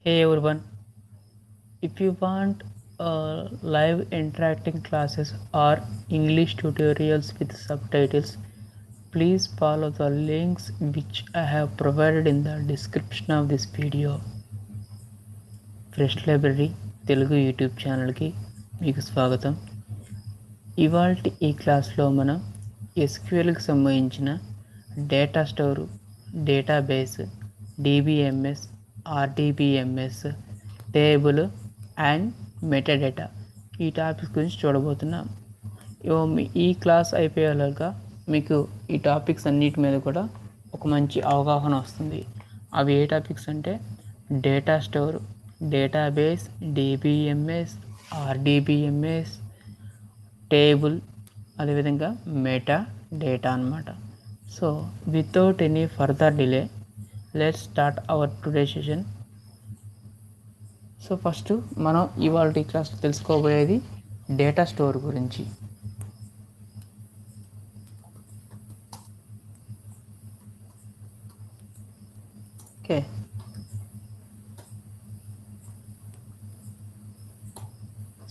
Hey everyone, if you want live interacting classes or English tutorials with subtitles, please follow the links which I have provided in the description of this video. Fresh library Telugu YouTube ఛానల్కి మీకు స్వాగతం. ఇవాల్టి ఈ క్లాస్లో మనం ఎస్క్యూఎల్కి సంబంధించిన data store, database, DBMS, RDBMS, table and metadata ఈ topics గురించి చూడబోతున్నాం. ఈ క్లాస్ అయిపోయేలాగా మీకు ఈ టాపిక్స్ అన్నిటి మీద కూడా ఒక మంచి అవగాహన వస్తుంది. అవి ఏ టాపిక్స్ అంటే data store, database, DBMS, RDBMS, table, అదేవిధంగా మెటా డేటా అన్నమాట. So without any further delay let's start our today session. So first మనం ఇవాళ క్లాస్ తెలుసుకోబోయేది డేటా స్టోర్ గురించి. ఓకే,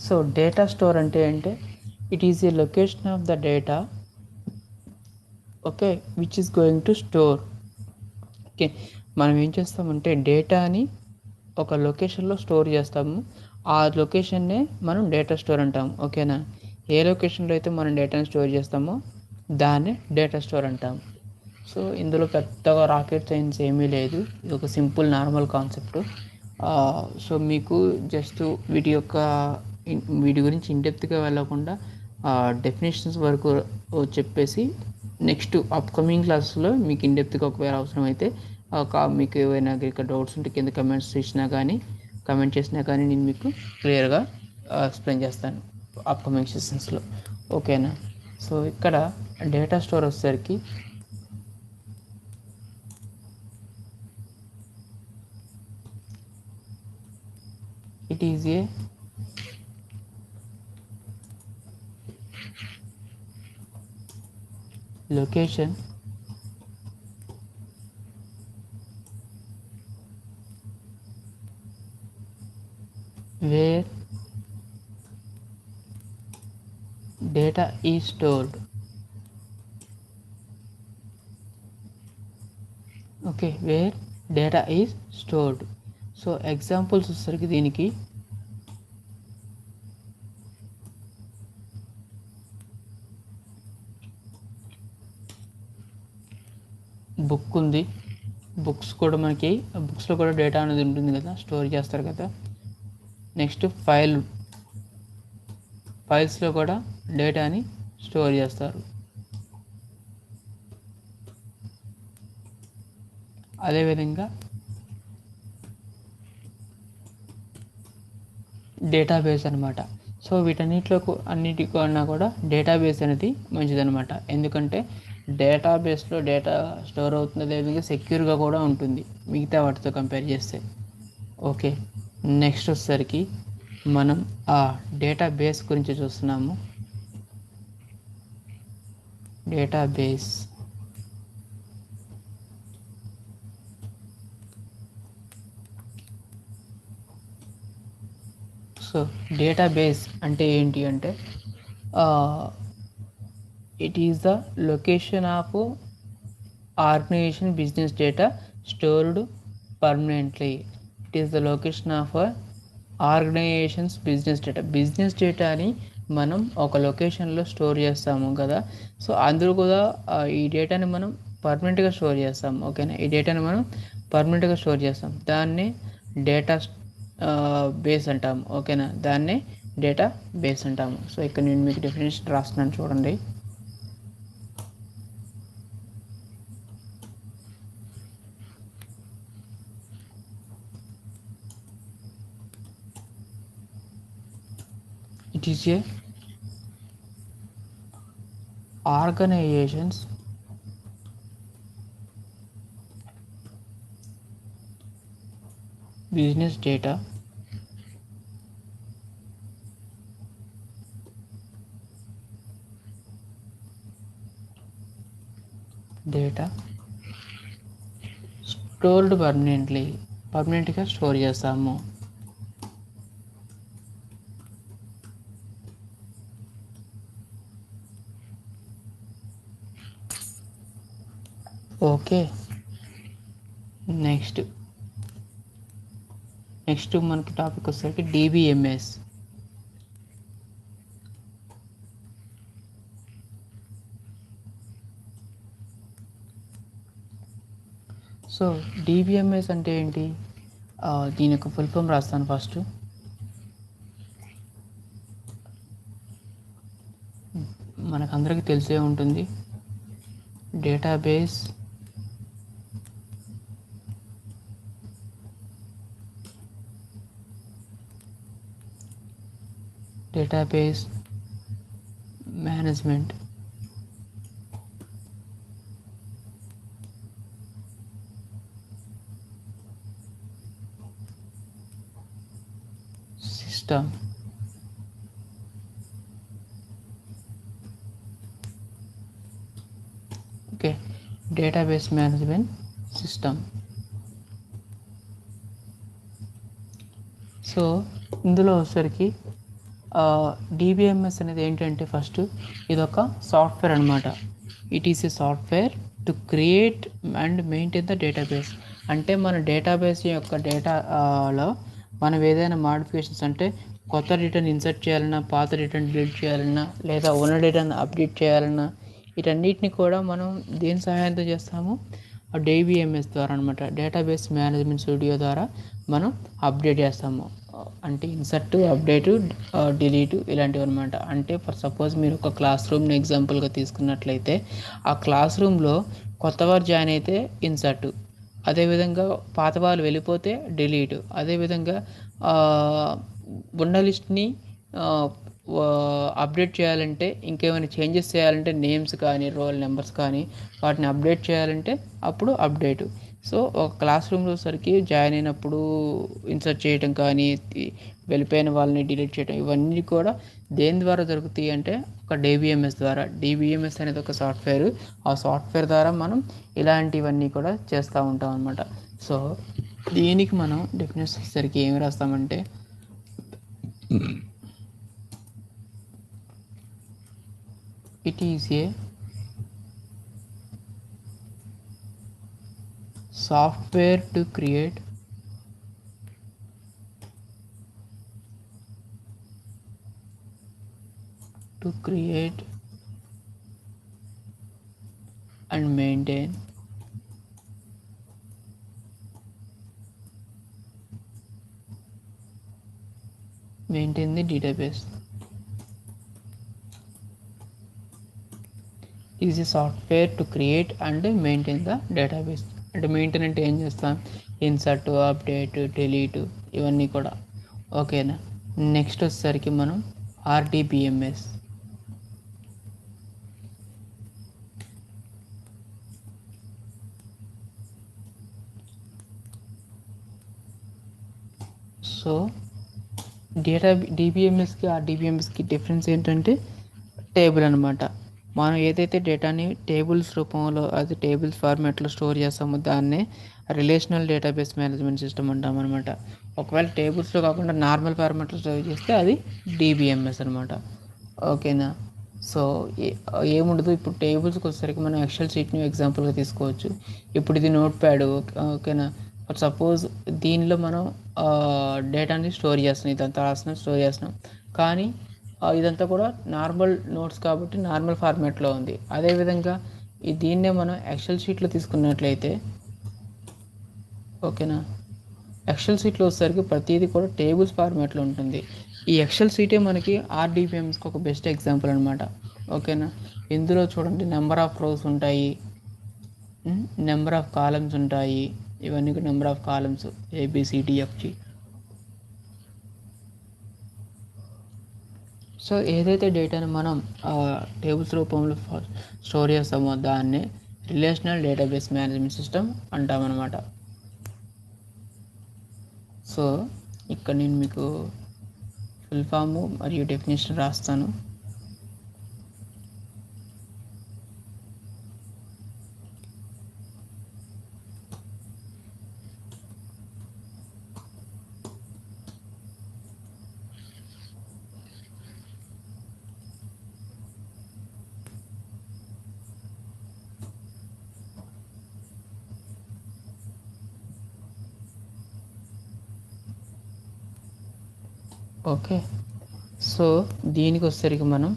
సో డేటా స్టోర్ అంటే it is A location of the data, okay, which is going to store. Okay, మనం ఏం చేస్తామంటే డేటాని ఒక లొకేషన్లో స్టోర్ చేస్తాము. ఆ లొకేషన్నే మనం డేటా స్టోర్ అంటాము. ఓకేనా, ఏ లొకేషన్లో అయితే మనం డేటాని స్టోర్ చేస్తామో దాన్నే డేటా స్టోర్ అంటాము. సో ఇందులో పెద్దగా రాకెట్ సైన్స్ ఏమీ లేదు, ఇది ఒక సింపుల్ నార్మల్ కాన్సెప్ట్. సో మీకు జస్ట్ వీటి గురించి ఇన్డెప్త్గా వెళ్ళకుండా డెఫినేషన్స్ వరకు చెప్పేసి నెక్స్ట్ అప్కమింగ్ క్లాసెస్లో మీకు ఇన్డెప్త్గా ఒకవేళ అవసరం అయితే మీకు ఏవైనా డౌట్స్ ఉంటే కింద కమెంట్ చేసినా కానీ నేను మీకు క్లియర్గా ఎక్స్ప్లెయిన్ చేస్తాను అప్కమింగ్ సెషన్స్లో. ఓకేనా, సో ఇక్కడ డేటా స్టోర్ వచ్చేసరికి it is a location where data is stored. Okay, where data is stored. So examples వచ్చేసరికి దీనికి బుక్ ఉంది. బుక్స్ కూడా మనకి బుక్స్లో కూడా డేటా అనేది ఉంటుంది కదా, స్టోర్ చేస్తారు కదా. నెక్స్ట్ ఫైల్స్లో కూడా డేటాని స్టోర్ చేస్తారు. అదేవిధంగా డేటాబేస్ అనమాట. సో అన్నిటికన్నా కూడా డేటాబేస్ అనేది మంచిదన్నమాట. ఎందుకంటే డేటాబేస్లో డేటా స్టోర్ అవుతుంది, అదేవిధంగా సెక్యూర్గా కూడా ఉంటుంది మిగతా వాటితో కంపేర్ చేస్తే. ఓకే, నెక్స్ట్ వచ్చేసరికి మనం ఆ డేటాబేస్ గురించి చూస్తున్నాము. డేటాబేస్ సో డేటాబేస్ అంటే ఏంటి అంటే it is the location of organization business data stored permanently. It is the location of organizations business డేటాని మనం ఒక లొకేషన్లో స్టోర్ చేస్తాము కదా. సో అందులో కూడా ఈ డేటాని మనం పర్మనెంట్గా స్టోర్ చేస్తాం. ఓకేనా, ఈ డేటాని మనం పర్మనెంట్గా స్టోర్ చేస్తాం, దాన్నే డేటా బేస్ అంటాము. ఓకేనా, దాన్నే డేటా బేస్ అంటాము. సో ఇక్కడ నేను మీకు డెఫినేషన్ రాస్తున్నాను చూడండి. It is a organization's business data stored permanently. పర్మనెంట్గా స్టోర్ చేస్తాము. ఓకే. నెక్స్ట్ మనకి టాపిక్ వచ్చేసరికి డిబిఎంఎస్. సో డిబిఎంఎస్ అంటే ఏంటి? దీని యొక్క ఫుల్ ఫామ్ రాస్తాను ఫస్ట్. మనకందరికీ తెలిసే ఉంటుంది, database management system. Okay, database management system. So ఇందులో వచ్చేసరికి డిబిఎంఎస్ అనేది ఏంటంటే ఫస్ట్ ఇదొక సాఫ్ట్వేర్ అనమాట. It is a software to create and maintain the database. అంటే మన డేటాబేస్ యొక్క డేటాలో మనం ఏదైనా మాడిఫికేషన్స్ అంటే కొత్త డేటాని ఇన్సర్ట్ చేయాలన్నా, పాత డేటాని డిలీట్ చేయాలన్నా, లేదా ఉన్న డేటాని అప్డేట్ చేయాలన్నా, వీటన్నిటిని కూడా మనం దేని సహాయంతో చేస్తాము? డిబిఎంఎస్ ద్వారా అనమాట. డేటాబేస్ మేనేజ్మెంట్ స్టూడియో ద్వారా మనం అప్డేట్ చేస్తాము. అంటే ఇన్సర్ట్, అప్డేటు, డిలీటు ఇలాంటివి అనమాట. అంటే ఫర్ సపోజ్ మీరు ఒక క్లాస్ రూమ్ని ఎగ్జాంపుల్గా తీసుకున్నట్లయితే, ఆ క్లాస్ రూమ్లో కొత్తవారు జాయిన్ అయితే ఇన్సర్ట్, అదేవిధంగా పాత వాళ్ళు వెళ్ళిపోతే డిలీట్, అదేవిధంగా ఉన్న లిస్ట్ని అప్డేట్ చేయాలంటే, ఇంకేమైనా చేంజెస్ చేయాలంటే నేమ్స్ కానీ రోల్ నెంబర్స్ కానీ వాటిని అప్డేట్ చేయాలంటే అప్పుడు అప్డేటు. సో ఒక క్లాస్ రూమ్లో సరికి జాయిన్ అయినప్పుడు ఇన్సర్ట్ చేయడం కానీ, వెళ్ళిపోయిన వాళ్ళని డిలీట్ చేయడం, ఇవన్నీ కూడా దేని ద్వారా జరుగుతాయి అంటే ఒక డిబిఎంఎస్ ద్వారా. డిబిఎంఎస్ అనేది ఒక సాఫ్ట్వేర్. ఆ సాఫ్ట్వేర్ ద్వారా మనం ఇలాంటివన్నీ కూడా చేస్తూ ఉంటాం అనమాట. సో దీనికి మనం డెఫినేషన్ సరికి ఏమి రాస్తామంటే, it is a software to create and maintain the database. It is a software to create and maintain the database. అంటే మెయింటైన్ అంటే ఏం చేస్తాం? ఇన్సర్ట్, అప్డేట్, డిలీట్ ఇవన్నీ కూడా. ఓకేనా? నెక్స్ట్ వచ్చేసరికి మనం ఆర్డిబిఎంఎస్. సో డిబిఎంఎస్కి ఆర్డిబిఎంఎస్కి డిఫరెన్స్ ఏంటంటే టేబుల్ అనమాట. మనం ఏదైతే డేటాని టేబుల్స్ రూపంలో, అది టేబుల్స్ ఫార్మాట్లో స్టోర్ చేస్తామో దాన్నే రిలేషనల్ డేటాబేస్ మేనేజ్మెంట్ సిస్టమ్ అంటాం అనమాట. ఒకవేళ టేబుల్స్లో కాకుండా నార్మల్ ఫార్మాట్లో స్టోర్ చేస్తే అది డిబిఎంఎస్ అనమాట. ఓకేనా? సో ఏముండదు. ఇప్పుడు టేబుల్స్కి వచ్చేసరికి మనం ఎక్సెల్ షీట్ని ఎగ్జాంపుల్గా తీసుకోవచ్చు. ఇప్పుడు ఇది నోట్ ప్యాడ్. ఓకేనా? ఫర్ సపోజ్ దీనిలో మనం డేటాని స్టోర్ చేస్తున్నాం, ఇదంతా రాస్తున్నాం, స్టోర్ చేస్తున్నాం. కానీ ఇదంతా కూడా నార్మల్ నోట్స్ కాబట్టి నార్మల్ ఫార్మాట్లో ఉంది. అదేవిధంగా దీన్నే మనం ఎక్సెల్ షీట్లో తీసుకున్నట్లయితే, ఓకేనా, ఎక్సెల్ షీట్లో వచ్చేసరికి ప్రతిదీ కూడా టేబుల్స్ ఫార్మాట్లో ఉంటుంది. ఈ ఎక్సెల్ షీటే మనకి ఆర్డిబిఎంఎస్కి ఒక బెస్ట్ ఎగ్జాంపుల్ అనమాట. ఓకేనా? ఇందులో చూడండి, నెంబర్ ఆఫ్ రోస్ ఉంటాయి, నెంబర్ ఆఫ్ కాలమ్స్ ఉంటాయి. ఇవన్నీ number of columns ABCDEFG. So ఏదైతే డేటాను మనం టేబుల్స్ రూపంలో స్టోర్ చేస్తామో దాన్ని relational database management system అంటామన్నమాట. So ఇక్కడ నేను మీకు ఫుల్ ఫాము మరియు డెఫినేషన్ రాస్తాను. ఓకే. సో దీనికి వచ్చేసరికి మనం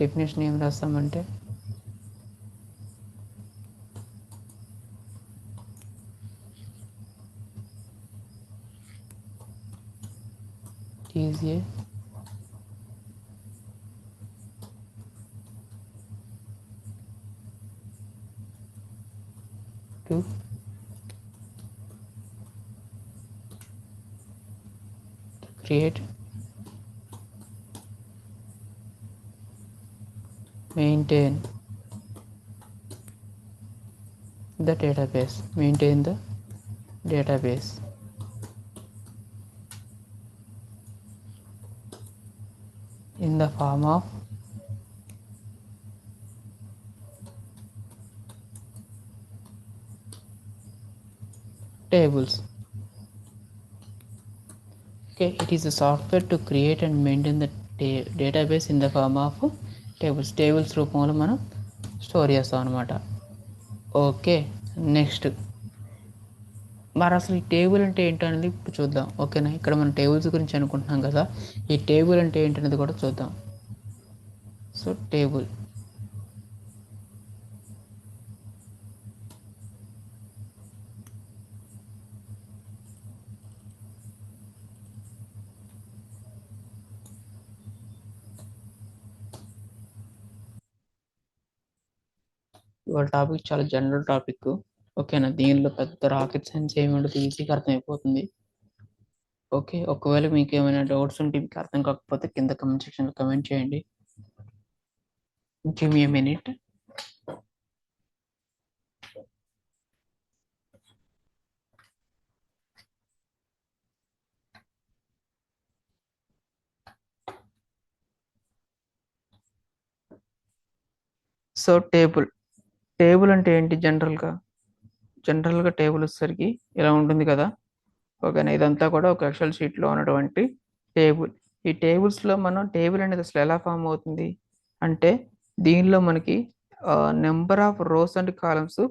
డెఫినేషన్ ఏం రాస్తామంటే is A to create, maintain the database in the form of tables. Okay, it is a software to create and maintain the database in the form of tables రూపంలో మనం store చేస్తాం అనమాట. Okay, next మరి అసలు ఈ table అంటే ఏంటనేది ఇప్పుడు చూద్దాం. ఓకేనా, ఇక్కడ మనం టేబుల్స్ గురించి అనుకుంటున్నాం కదా, ఈ టేబుల్ అంటే ఏంటనేది కూడా చూద్దాం. సో టేబుల్ ఇవాళ టాపిక్ చాలా జనరల్ టాపిక్. ఓకేనా, దీనిలో పెద్ద రాకెట్ సైన్స్ ఏమి ఉండదు, ఈజీగా అర్థమైపోతుంది. ఓకే, ఒకవేళ మీకు ఏమైనా డౌట్స్ ఉంటే, మీకు అర్థం కాకపోతే కింద కమెంట్ సెక్షన్లో కమెంట్ చేయండి. Give me a minute. So table అంటే ఏంటి? జనరల్గా టేబుల్ వచ్చేసరికి ఇలా ఉంటుంది కదా. ఓకేనా, ఇదంతా కూడా ఒక ఎక్సెల్ షీట్లో ఉన్నటువంటి టేబుల్. ఈ టేబుల్స్లో మనం టేబుల్ అనేది అసలు ఎలా ఫామ్ అవుతుంది అంటే, దీనిలో మనకి number of rows and columns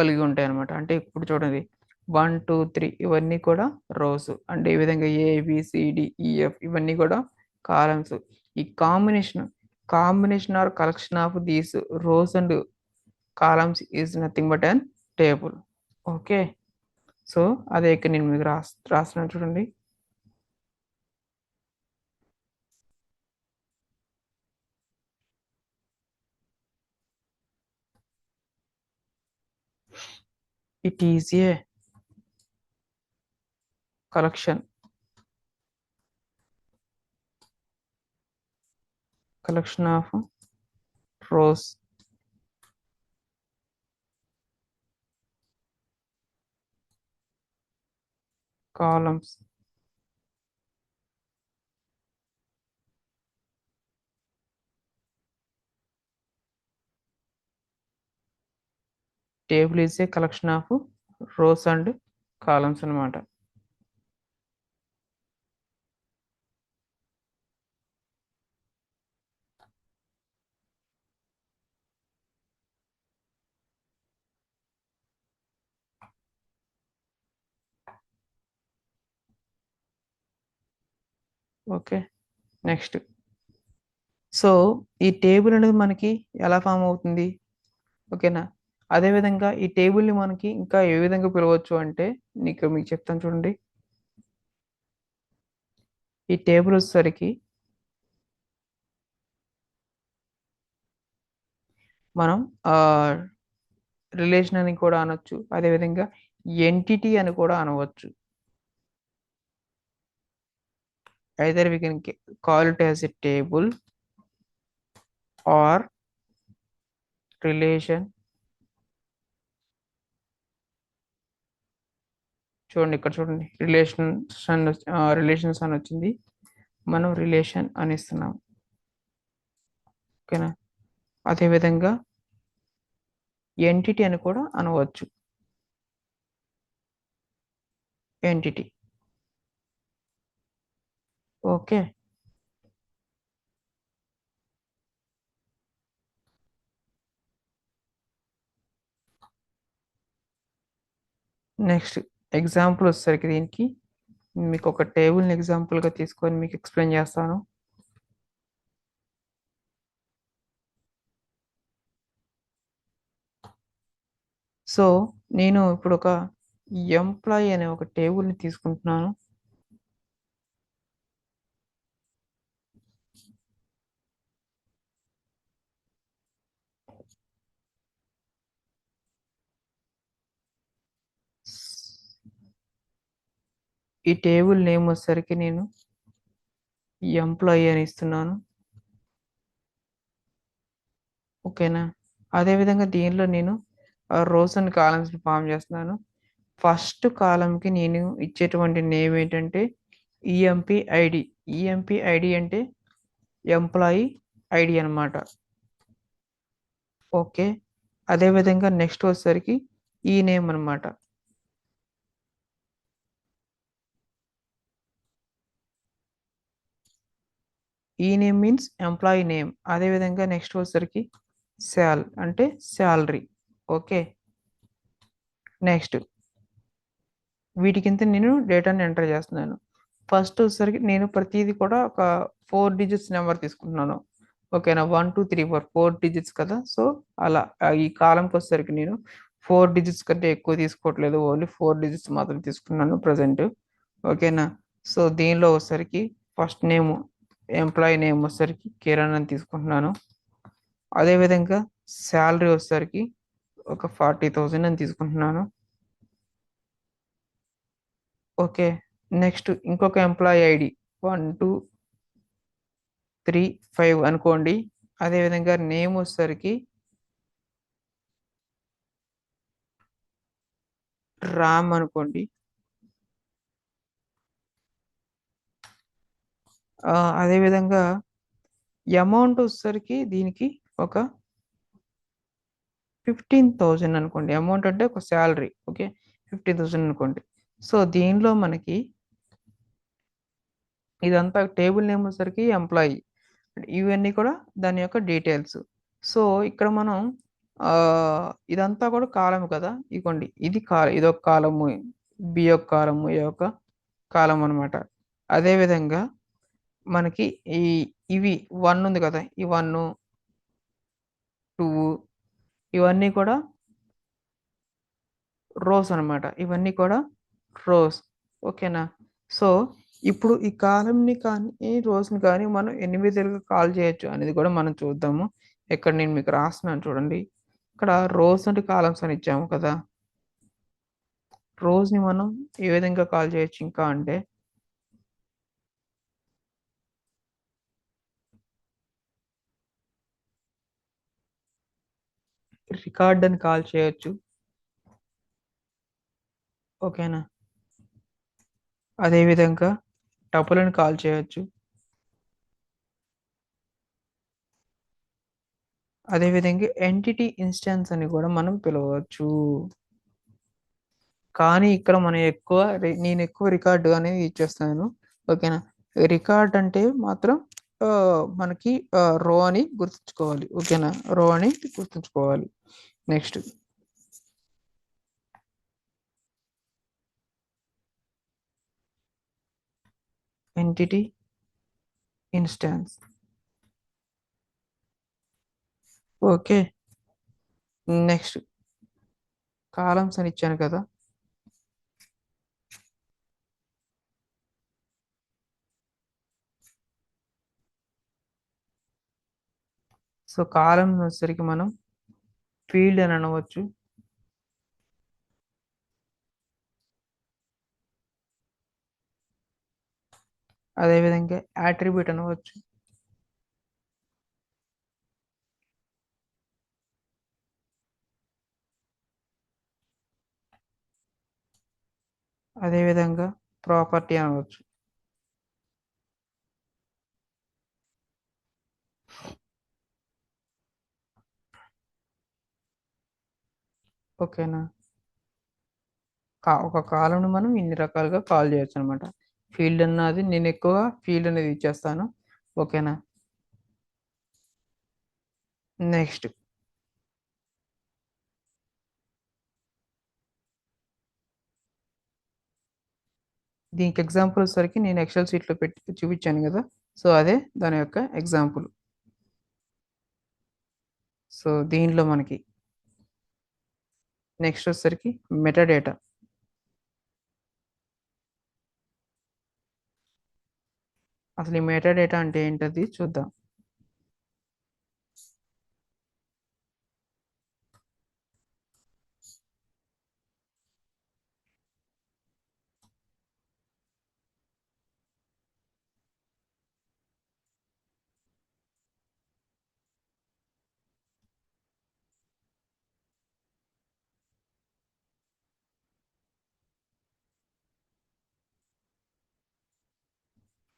కలిగి ఉంటాయి అనమాట. అంటే ఇప్పుడు చూడండి, 1 2 3 ఇవన్నీ కూడా రోస్, అంటే ఈ విధంగా ABCDEF ఇవన్నీ కూడా కాలమ్స్. ఈ combination or collection of these rows and columns is nothing but an table. Okay, so అదే ఇక్కడ నేను మీకు రాస్తున్నాను చూడండి. It is a collection of rows columns. Table is a collection of rows and columns అనమాట. Okay, next. So ఈ table అనేది మనకి ఎలా ఫామ్ అవుతుంది? ఓకేనా, అదేవిధంగా ఈ టేబుల్ని మనకి ఇంకా ఏ విధంగా పిలవచ్చు అంటే, మీకు చెప్తాను చూడండి. ఈ టేబుల్ వచ్చేసరికి మనం రిలేషన్ అని కూడా అనొచ్చు, అదేవిధంగా ఎంటిటీ అని కూడా అనవచ్చు. Either we can call it as a table or relation. చూడండి, ఇక్కడ చూడండి, రిలేషన్స్ అని వచ్చింది, మనం రిలేషన్ అని ఇస్తున్నాం. ఓకేనా, అదేవిధంగా ఎంటిటీ అని కూడా అనవచ్చు. ఎంటిటీ. ఓకే, నెక్స్ట్ ఎగ్జాంపుల్ వచ్చేసరికి దీనికి మీకు ఒక టేబుల్ని ఎగ్జాంపుల్గా తీసుకొని మీకు ఎక్స్ప్లెయిన్ చేస్తాను. సో నేను ఇప్పుడు ఒక ఎంప్లాయీ అనే ఒక టేబుల్ని తీసుకుంటున్నాను. ఈ టేబుల్ నేమ్ వచ్చేసరికి నేను ఎంప్లాయీ అని ఇస్తున్నాను. ఓకేనా. అదేవిధంగా దీనిలో నేను రోస్ అండ్ కాలమ్స్ ఫామ్ చేస్తున్నాను. ఫస్ట్ కాలంకి నేను ఇచ్చేటువంటి నేమ్ ఏంటంటే ఈఎంపి ఐడి. ఈఎంపి ఐడి అంటే ఎంప్లాయీ ఐడి అనమాట. ఓకే. అదేవిధంగా నెక్స్ట్ వచ్చేసరికి ఈ నేమ్ అనమాట. ఈ నేమ్ మీన్స్ ఎంప్లాయీ నేమ్. అదేవిధంగా నెక్స్ట్ వచ్చేసరికి శాల్ అంటే శాలరీ. ఓకే. నెక్స్ట్ వీటికింత నేను డేటాని ఎంటర్ చేస్తున్నాను. ఫస్ట్ వచ్చేసరికి నేను ప్రతిదీ కూడా ఒక 4 డిజిట్స్ నెంబర్ తీసుకుంటున్నాను. ఓకేనా. 1 2 3 4 4 డిజిట్స్ కదా. సో అలా ఈ కాలంకి వచ్చేసరికి నేను 4 డిజిట్స్ కంటే ఎక్కువ తీసుకోవట్లేదు. ఓన్లీ 4 డిజిట్స్ మాత్రం తీసుకున్నాను ప్రజెంట్. ఓకేనా. సో దీనిలో వచ్చేసరికి ఫస్ట్ నేమ్ ఎంప్లాయీ నేమ్ వచ్చేసరికి కిరణ్ అని తీసుకుంటున్నాను. అదేవిధంగా శాలరీ వచ్చేసరికి ఒక 40,000 అని తీసుకుంటున్నాను. ఓకే. నెక్స్ట్ ఇంకొక ఎంప్లాయీ ఐడి 1 2 3 5 అనుకోండి. అదేవిధంగా నేమ్ వచ్చేసరికి రామ్ అనుకోండి. అదేవిధంగా అమౌంట్ వచ్చేసరికి దీనికి ఒక 15,000 అనుకోండి. అమౌంట్ అంటే ఒక శాలరీ. ఓకే. 15,000 అనుకోండి. సో దీనిలో మనకి ఇదంతా టేబుల్ నేమ్ వచ్చేసరికి ఎంప్లాయీ. ఇవన్నీ కూడా దాని యొక్క డీటెయిల్స్. సో ఇక్కడ మనం ఇదంతా కూడా కాలం కదా. ఇదిగోండి ఇది ఇదొక కాలము, బి యొక్క కాలము, ఏ యొక్క కాలం అనమాట. అదేవిధంగా మనకి ఈ ఇవి 1 ఉంది కదా. ఈ 1 2 ఇవన్నీ కూడా రోస్ అనమాట. ఇవన్నీ కూడా రోస్. ఓకేనా. సో ఇప్పుడు ఈ కాలంని కానీ ఈ రోస్ని కానీ మనం ఎన్ని విధాలుగా కాల్ చేయొచ్చు అనేది కూడా మనం చూద్దాము. ఇక్కడ నేను మీకు రాస్తున్నాను చూడండి. ఇక్కడ రోస్ అంటే కాలమ్స్ అని ఇచ్చాము కదా. రోస్ని మనం ఏ విధంగా కాల్ చేయొచ్చు ఇంకా అంటే రికార్డ్ అని కాల్ చేయొచ్చు. ఓకేనా. అదేవిధంగా టపుల్ అని కాల్ చేయొచ్చు. అదేవిధంగా ఎంటిటీ ఇన్స్టెన్స్ అని కూడా మనం పిలవచ్చు. కానీ ఇక్కడ మనం నేను ఎక్కువ రికార్డు అనేది ఇచ్చేస్తాను. ఓకేనా. రికార్డ్ అంటే మాత్రం మనకి రో అని గుర్తుంచుకోవాలి. ఓకేనా. రో అని గుర్తుంచుకోవాలి. Next entity instance. Okay. Next columns అని ఇచ్చాను కదా. సో కాలం వచ్చేసరికి మనం ఫీల్డ్ అని అనవచ్చు. అదేవిధంగా యాట్రిబ్యూట్ అనవచ్చు. అదేవిధంగా ప్రాపర్టీ అనవచ్చు. ఓకేనా. ఒక కాలంను మనం ఇన్ని రకాలుగా కాల్ చేయొచ్చు అనమాట. ఫీల్డ్ అన్నది నేను ఎక్కువ ఫీల్డ్ అనేది ఇచ్చేస్తాను. ఓకేనా. నెక్స్ట్ దీనికి ఎగ్జాంపుల్ వచ్చేసరికి నేను ఎక్సెల్ షీట్లో పెట్టి చూపించాను కదా, సో అదే దాని యొక్క ఎగ్జాంపుల్. సో దీనిలో మనకి నెక్స్ట్ వచ్చేసరికి మెటాడేటా. అసలు ఈ మెటాడేటా అంటే ఏంటది చూద్దాం.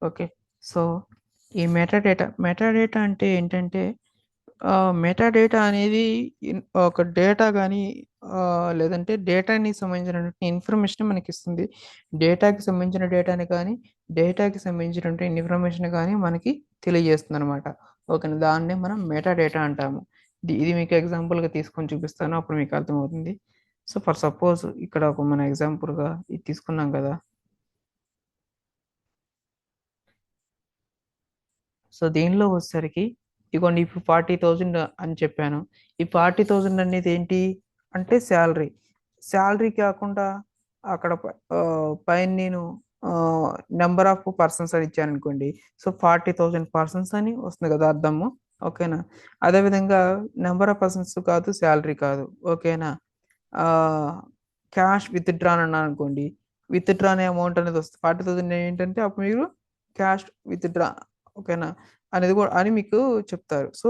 ఓకే. సో ఈ మెటాడేటా అంటే ఏంటంటే మెటాడేటా అనేది ఒక డేటా కానీ లేదంటే డేటాని సంబంధించినటువంటి ఇన్ఫర్మేషన్ మనకి ఇస్తుంది. డేటాకి సంబంధించిన డేటాని కానీ డేటాకి సంబంధించినటువంటి ఇన్ఫర్మేషన్ కానీ మనకి తెలియజేస్తుంది అనమాట. ఓకేనా, దాన్నే మనం మెటాడేటా అంటాము. ఇది మీకు ఎగ్జాంపుల్గా తీసుకొని చూపిస్తాను, అప్పుడు మీకు అర్థమవుతుంది. సో ఫర్ సపోజ్ ఇక్కడ ఒక మన ఎగ్జాంపుల్గా ఇది తీసుకున్నాం కదా. సో దీనిలో వచ్చేసరికి ఇగోండి, ఇప్పుడు 40,000 అని చెప్పాను. ఈ 40,000 అనేది ఏంటి అంటే శాలరీ. శాలరీ కాకుండా అక్కడ పైన నేను నెంబర్ ఆఫ్ పర్సన్స్ అని ఇచ్చాను అనుకోండి. సో 40,000 పర్సన్స్ అని వస్తుంది కదా అర్థము. ఓకేనా, అదేవిధంగా నెంబర్ ఆఫ్ పర్సన్స్ కాదు, శాలరీ కాదు. ఓకేనా, క్యాష్ విత్ డ్రాన్ అన్నాను అనుకోండి. విత్ డ్రా అనే అమౌంట్ అనేది వస్తుంది 40,000 ఏంటంటే అప్పుడు మీరు క్యాష్ విత్ డ్రా, ఓకేనా, అనేది కూడా అని మీకు చెప్తారు. సో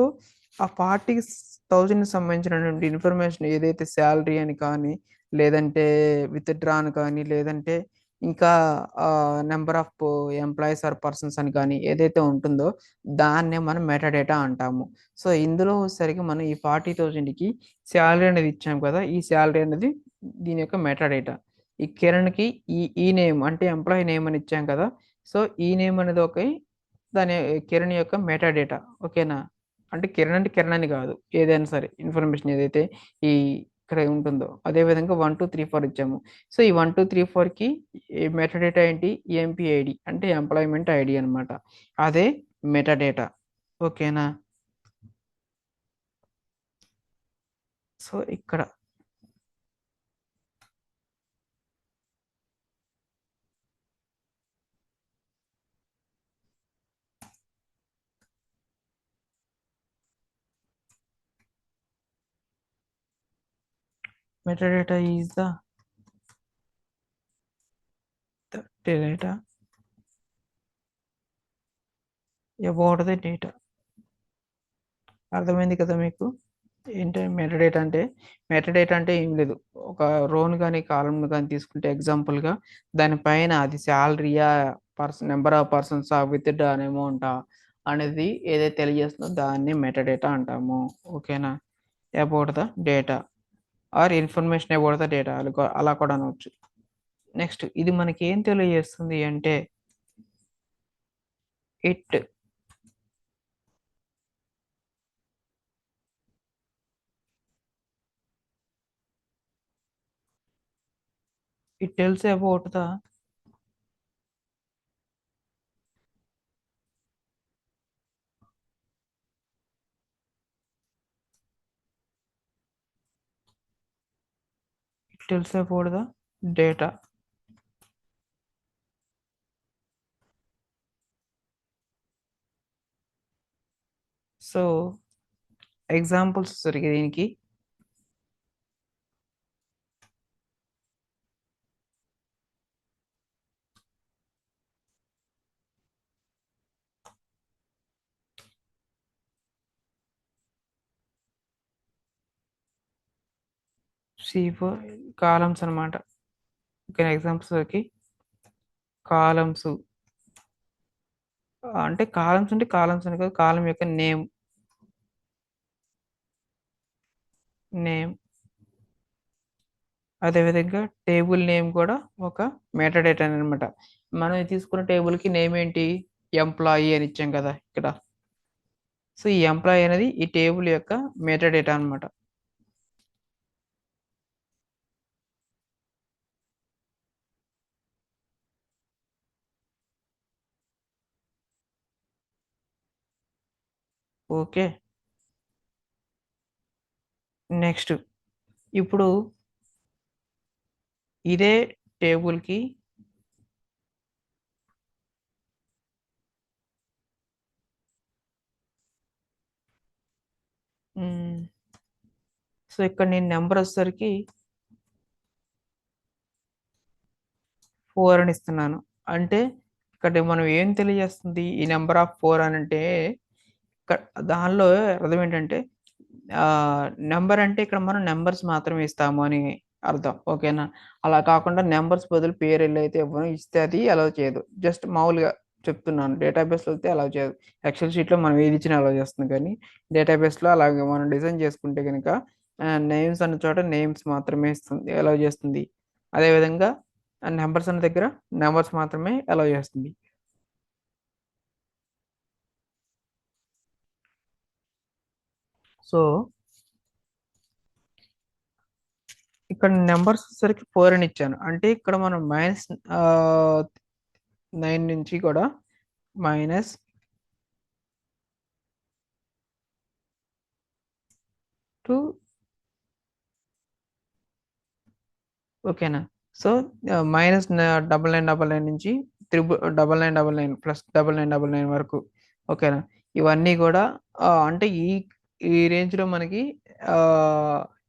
ఆ 40,000 సంబంధించినటువంటి ఇన్ఫర్మేషన్ ఏదైతే శాలరీ అని కానీ లేదంటే విత్ డ్రా అని కానీ లేదంటే ఇంకా number of employees or persons అని కానీ ఏదైతే ఉంటుందో దాన్నే మనం మెటాడేటా అంటాము. సో ఇందులో వచ్చేసరికి మనం ఈ 40,000కి శాలరీ అనేది ఇచ్చాం కదా, ఈ శాలరీ అనేది దీని యొక్క మెటాడేటా. ఈ కిరణ్కి ఈ నేమ్ అంటే ఎంప్లాయీ నేమ్ అని ఇచ్చాం కదా, సో ఈ నేమ్ అనేది ఒక దాని కిరణ్ యొక్క మెటాడేటా. ఓకేనా, అంటే కిరణ్ అంటే కిరణ్ అని కాదు, ఏదైనా సరే ఇన్ఫర్మేషన్ ఏదైతే ఈ ఇక్కడ ఉంటుందో అదే విధంగా 1 2 3 4 ఇచ్చాము. సో ఈ 1 2 3 4కి మెటాడేటా ఏంటి, ఎంపీఐడి అంటే ఎంప్లాయ్మెంట్ ఐడి అనమాట, అదే మెటాడేటా. ఓకేనా, సో ఇక్కడ metadata is the data about the data. అర్థమైంది కదా మీకు ఏంటి మెటాడేటా అంటే ఏం లేదు, ఒక రోన్ కానీ కాలం కానీ తీసుకుంటే ఎగ్జాంపుల్గా దానిపైన అది శాలరీయా number of persons withdraw అమౌంటా అనేది ఏదైతే తెలియజేస్తుందో దాన్ని మెటాడేటా అంటాము. ఓకేనా, about the data or information about the data అలా కూడా అనవచ్చు. నెక్స్ట్ ఇది మనకి ఏం తెలియజేస్తుంది అంటే it it tells about the it tells about the data. So examples సరిగ్గా దీనికి కాలమ్స్ అనమాట. ఓకే, ఎగ్జాంపుల్స్కి కాలమ్స్ అంటే కాలమ్స్ అని కాదు, కాలం యొక్క నేమ్ అదేవిధంగా టేబుల్ నేమ్ కూడా ఒక మెటాడేటా అనమాట. మనం తీసుకున్న టేబుల్కి నేమ్ ఏంటి, ఎంప్లాయీ అని ఇచ్చాం కదా ఇక్కడ. సో ఈ ఎంప్లాయీ అనేది ఈ టేబుల్ యొక్క మెటాడేటా అనమాట. ఓకే. నెక్స్ట్ ఇప్పుడు ఇదే టేబుల్కి సో ఇక్కడ నేను నెంబర్ వచ్చేసరికి 4 అని ఇస్తున్నాను. అంటే ఇక్కడ మనం ఏం తెలియజేస్తుంది ఈ నెంబర్ ఆఫ్ 4 అని అంటే దానిలో అర్థం ఏంటంటే నెంబర్ అంటే ఇక్కడ మనం నెంబర్స్ మాత్రమే ఇస్తాము అని అర్థం. ఓకేనా? అలా కాకుండా నెంబర్స్ బదులు పేరు అయితే ఇవ్వను, ఇస్తే అది అలౌ చేయదు. జస్ట్ మామూలుగా చెప్తున్నాను. డేటాబేస్లో అయితే అలౌ చేయదు. ఎక్సెల్ షీట్లో మనం ఏది ఇచ్చినా అలౌ చేస్తుంది, కానీ డేటాబేస్లో అలాగే మనం డిజైన్ చేసుకుంటే కనుక నేమ్స్ అన్న చోట నేమ్స్ మాత్రమే ఇస్తుంది, అలౌ చేస్తుంది. అదేవిధంగా నెంబర్స్ అన్న దగ్గర నెంబర్స్ మాత్రమే అలౌ చేస్తుంది. సో ఇక్కడ నెంబర్స్ వచ్చేసరికి 4 అని ఇచ్చాను. అంటే ఇక్కడ మనం -9 నుంచి కూడా -2. ఓకేనా? సో -9999 నుంచి 9999 ప్లస్ 9999 వరకు. ఓకేనా? ఇవన్నీ కూడా అంటే ఈ రేంజ్లో మనకి ఆ,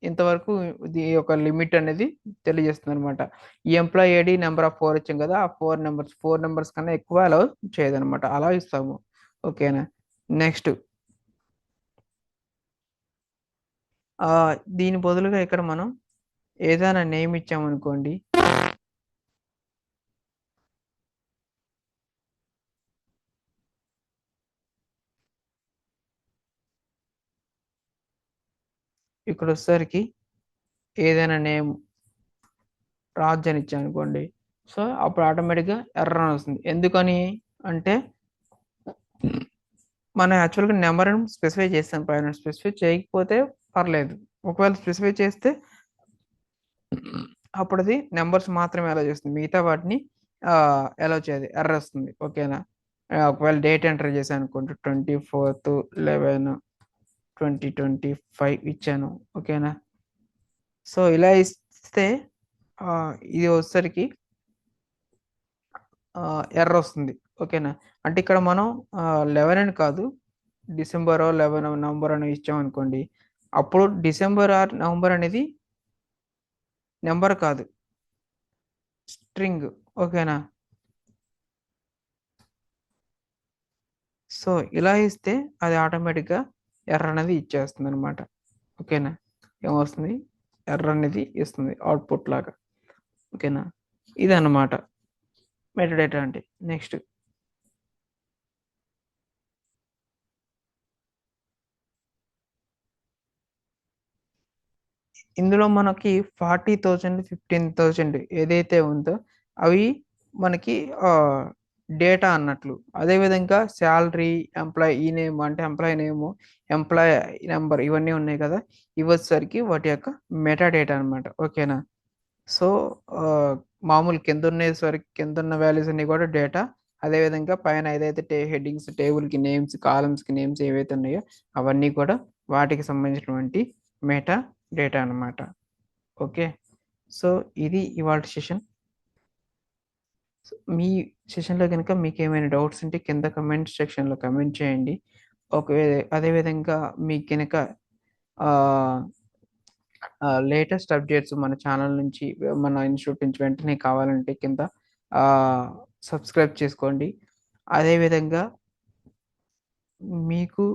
ఇంతవరకు ఇది ఒక లిమిట్ అనేది తెలియజేస్తుంది అనమాట. ఈ ఎంప్లాయీ ఐడి నెంబర్ ఆఫ్ 4 ఇచ్చాం కదా, ఆ 4 నెంబర్స్ కన్నా ఎక్కువ అలా చేయదనమాట, అలా ఇస్తాము. ఓకేనా? నెక్స్ట్ దీని బదులుగా ఇక్కడ మనం ఏదైనా నేమ్ ఇచ్చామనుకోండి. ఇక్కడ వచ్చేసరికి ఏదైనా నేమ్ రాజ్ అని ఇచ్చాను అనుకోండి. సో అప్పుడు ఆటోమేటిక్గా ఎర్రర్ అని వస్తుంది. ఎందుకని అంటే మనం యాక్చువల్గా నెంబర్ స్పెసిఫై చేస్తాం పైన. స్పెసిఫై చేయకపోతే పర్లేదు, ఒకవేళ స్పెసిఫై చేస్తే అప్పుడు అది నెంబర్స్ మాత్రమే అలౌ చేస్తుంది, మిగతా వాటిని అలౌ చేయదు, ఎర్రర్ వస్తుంది. ఓకేనా? ఒకవేళ డేట్ ఎంటర్ చేశాను అనుకోండి, 24/11/2025 ఇచ్చాను. ఓకేనా? సో ఇలా ఇస్తే ఇది వచ్చేసరికి ఎర్రర్ వస్తుంది. ఓకేనా? అంటే ఇక్కడ మనం 11 అని కాదు, డిసెంబర్ 11 నవంబర్ అని ఇచ్చామనుకోండి, అప్పుడు డిసెంబర్ ఆర్ నవంబర్ అనేది నెంబర్ కాదు, స్ట్రింగ్. ఓకేనా? సో ఇలా ఇస్తే అది ఆటోమేటిక్గా ఎర్రర్ అనేది ఇచ్చేస్తుంది అనమాట. ఓకేనా? ఏమొస్తుంది? ఎర్రర్ అనేది ఇస్తుంది అవుట్పుట్ లాగా. ఓకేనా? ఇదన్నమాట మెటాడేటా అంటే. నెక్స్ట్ ఇందులో మనకి 40,000 15,000 ఏదైతే ఉందో అవి మనకి డేటా అన్నట్లు. అదేవిధంగా శాలరీ, ఎంప్లాయీ నేమ్ అంటే ఎంప్లాయీ నేము, ఎంప్లాయీ నెంబర్ ఇవన్నీ ఉన్నాయి కదా, ఇవి వచ్చేసరికి వాటి యొక్క మెటా డేటా అనమాట. ఓకేనా? సో మామూలు కింద ఉన్న వాల్యూస్ అన్ని కూడా డేటా. అదేవిధంగా పైన ఏదైతే హెడ్డింగ్స్, టేబుల్కి నేమ్స్, కాలమ్స్కి నేమ్స్ ఏవైతే ఉన్నాయో అవన్నీ కూడా వాటికి సంబంధించినటువంటి మెటా డేటా అన్నమాట. ఓకే. సో ఇది ఇవాళ సెషన్. మీ సెషన్లో కనుక మీకు ఏమైనా డౌట్స్ ఉంటే కింద కమెంట్ సెక్షన్లో కమెంట్ చేయండి. అదేవిధంగా మీకు కనుక లేటెస్ట్ అప్డేట్స్ మన ఛానల్ నుంచి, మన ఇన్స్టిట్యూట్ నుంచి వెంటనే కావాలంటే కింద సబ్స్క్రైబ్ చేసుకోండి. అదేవిధంగా మీకు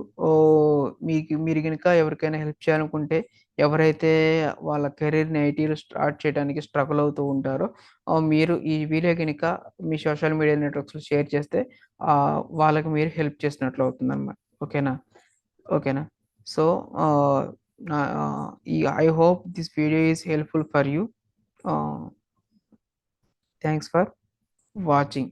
మీరు కనుక ఎవరికైనా హెల్ప్ చేయాలనుకుంటే, ఎవరైతే వాళ్ళ కెరీర్ని ఐటీలో స్టార్ట్ చేయడానికి స్ట్రగుల్ అవుతూ ఉంటారో, మీరు ఈ వీడియో కనుక మీ సోషల్ మీడియా నెట్వర్క్స్లో షేర్ చేస్తే వాళ్ళకి మీరు హెల్ప్ చేసినట్లు అవుతుంది అనమాట. ఓకేనా? ఓకేనా? So I hope this video is helpful for you. Thanks for watching.